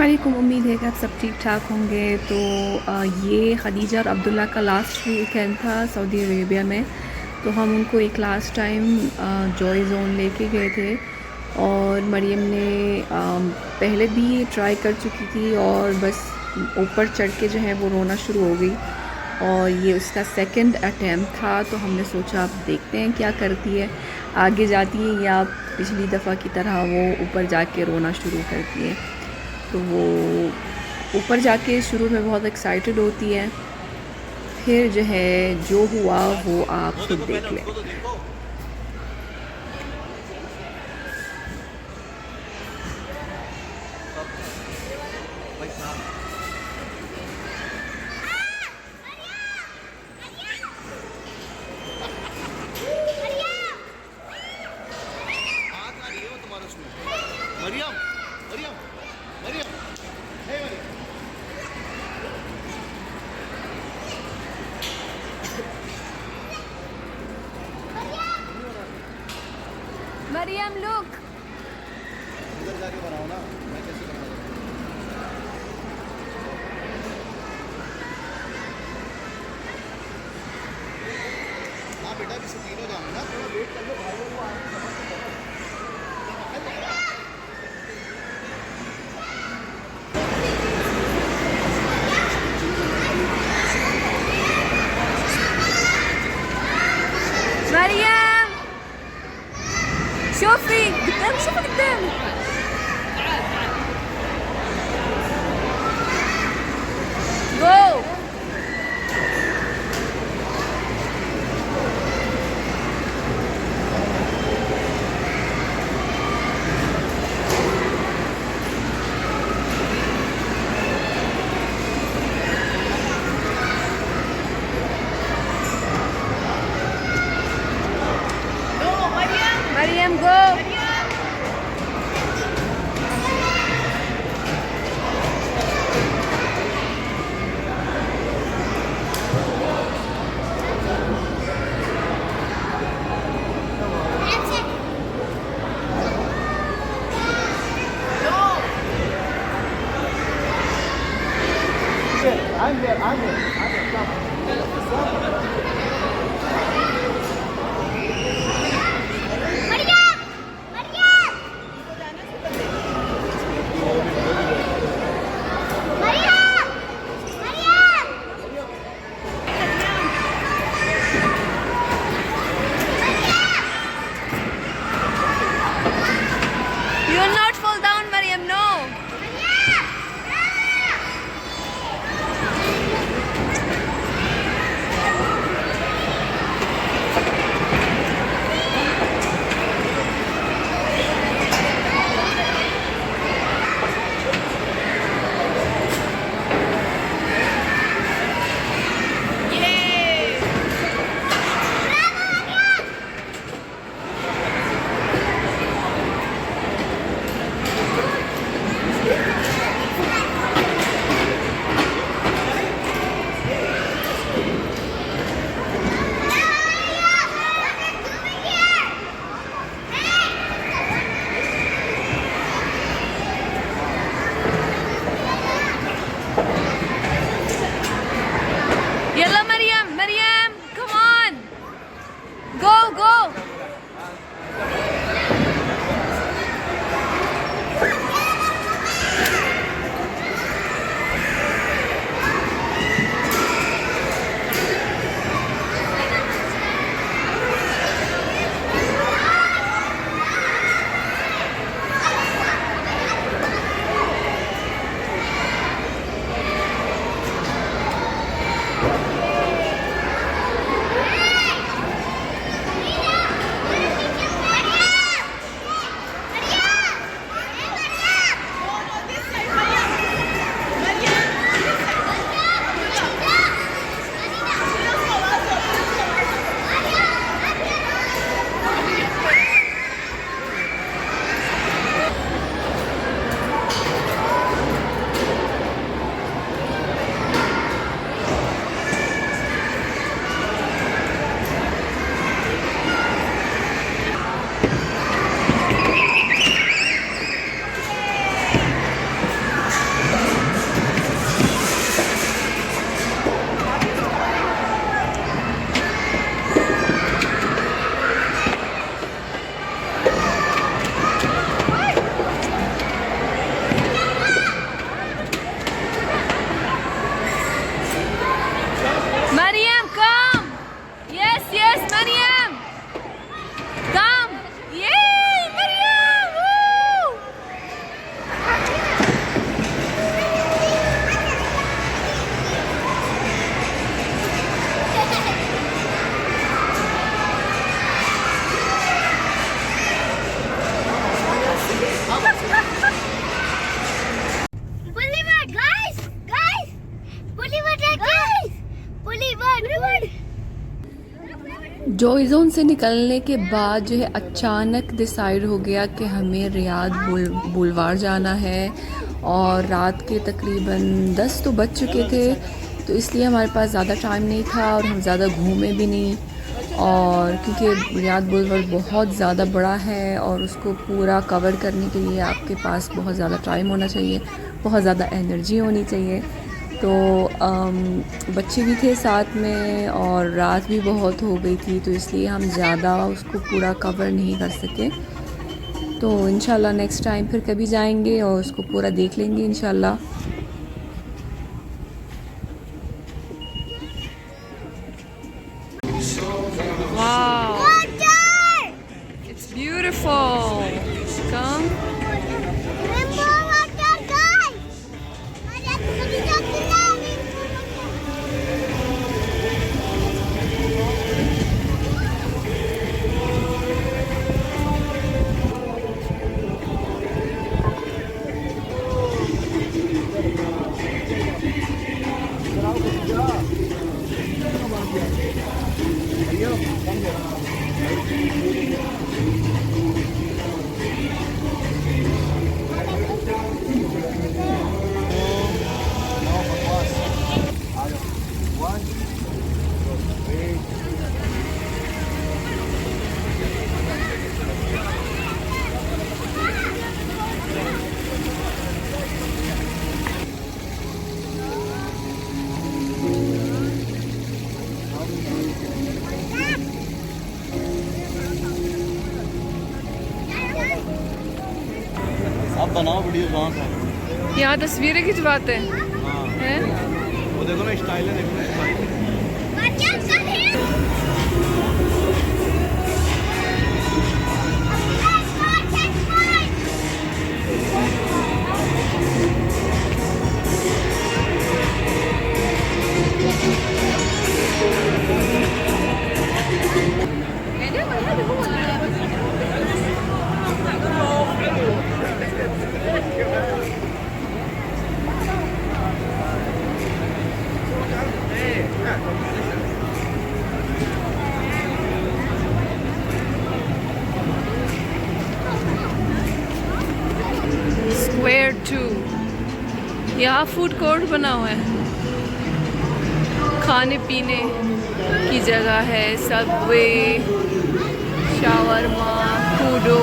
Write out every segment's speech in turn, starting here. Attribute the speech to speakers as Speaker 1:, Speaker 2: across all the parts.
Speaker 1: अस्सलामुअलैकुम। उम्मीद है कि आप सब ठीक ठाक होंगे। तो ये खदीजा और अब्दुल्ला का लास्ट वीकेंड था सऊदी अरेबिया में। तो हम उनको एक लास्ट टाइम जॉय जोन लेके गए थे और मरियम ने पहले भी ट्राई कर चुकी थी और बस ऊपर चढ़ के जो है वो रोना शुरू हो गई और ये उसका सेकंड अटैम्प्ट था। तो हमने सोचा अब देखते हैं क्या करती है, आगे जाती है या पिछली दफ़ा की तरह वो ऊपर जाके रोना शुरू करती है। तो वो ऊपर जाके शुरू में बहुत एक्साइटेड होती है, फिर जो है जो हुआ वो आप खुद देख लें।
Speaker 2: मरियम मरियम मरियम हे मरियम
Speaker 1: मरियम लुक,
Speaker 2: अंदर जाके बनाओ ना, मैं कैसे बनाऊं? हाँ बेटा, किसी तीनों जाओ ना, थोड़ा वेट कर लो, भाई वो
Speaker 1: مريم شوفي قدام، شوفي قدام. جو. مريم جو.
Speaker 2: I'm there, I'm there, I'm there. Come.
Speaker 1: You will not fall down, Mariam. No. Joy zone से निकलने के बाद जो है अचानक डिसाइड हो गया कि हमें रियाद बुलवार जाना है और रात के तकरीबन 10 तो बज चुके थे, तो इसलिए हमारे पास ज़्यादा टाइम नहीं था और हम ज़्यादा घूमे भी नहीं। और क्योंकि रियाद बुलवार बहुत ज़्यादा बड़ा है और उसको पूरा कवर करने के लिए आपके पास बहुत ज़्यादा टाइम होना चाहिए, बहुत ज़्यादा एनर्जी होनी चाहिए। तो बच्चे भी थे साथ में और रात भी बहुत हो गई थी, तो इसलिए हम ज़्यादा उसको पूरा कवर नहीं कर सके। तो इंशाल्लाह नेक्स्ट टाइम फिर कभी जाएंगे और उसको पूरा देख लेंगे इंशाल्लाह। Wow, it's beautiful. Come.
Speaker 2: आप बनाओ वीडियो कहाँ का?
Speaker 1: यहाँ तस्वीरें खिंचवाते
Speaker 2: हाँ
Speaker 1: हैं।
Speaker 2: वो देखो ना स्टाइल है, देखो ना स्टाइल।
Speaker 1: स्क्वायर 2 यहाँ फूड कोर्ट बना हुआ है, खाने पीने की जगह है, सबवे, शावरमा, फूडो।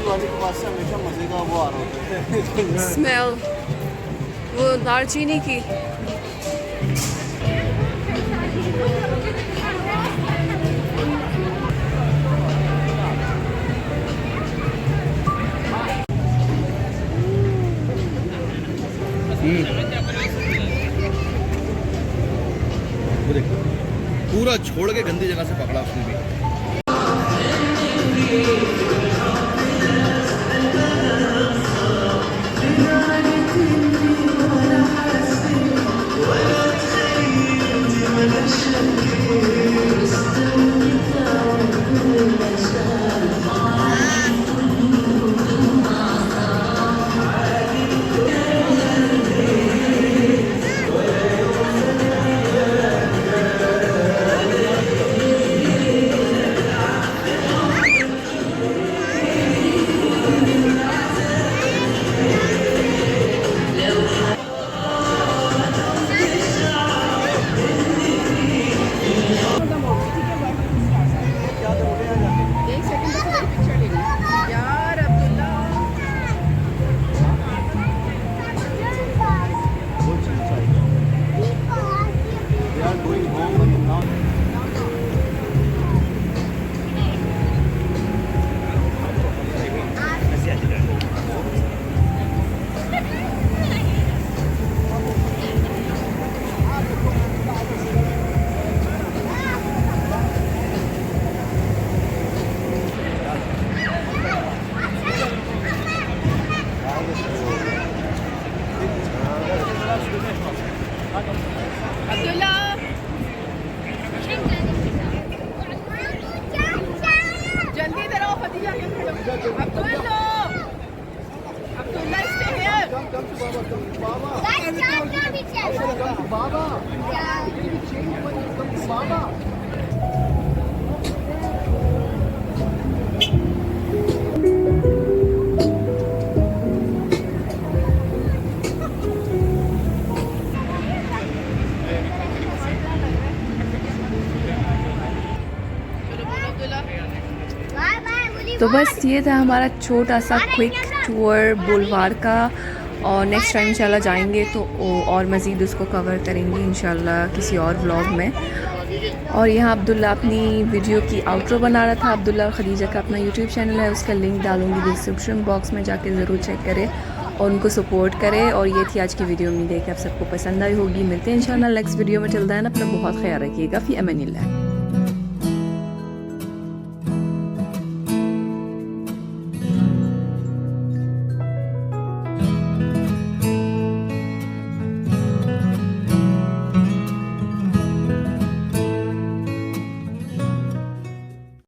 Speaker 2: वाली के पास से हमेशा मजे का वो आ रहा होता है
Speaker 1: स्मेल वो दालचीनी की।
Speaker 2: पूरा छोड़ के गंदी जगह से पकड़ा उसने भी।
Speaker 1: अब्दुल्ला जल्दी इधर आओ खदीजा अब्दुल्ला अब्दुल्ला stay here तो बस ये था हमारा छोटा सा क्विक टूर बुलवार का और नेक्स्ट टाइम इंशाल्लाह जाएंगे तो और मज़ीद उसको कवर करेंगे इंशाल्लाह किसी और व्लॉग में। और यहाँ अब्दुल्ला अपनी वीडियो की आउट्रो बना रहा था। अब्दुल्ला और खदीजा का अपना यूट्यूब चैनल है, उसका लिंक डालूंगी डिस्क्रिप्शन बॉक्स में, जाके ज़रूर चेक करें और उनको सपोर्ट करें। और ये थी आज की वीडियो, उम्मीद है कि आप सबको पसंद आई होगी। मिलते हैं इंशाल्लाह नेक्स्ट वीडियो में। चलता है ना, अपना बहुत ख्याल रखिएगा। फ़ी अमानिल्लाह।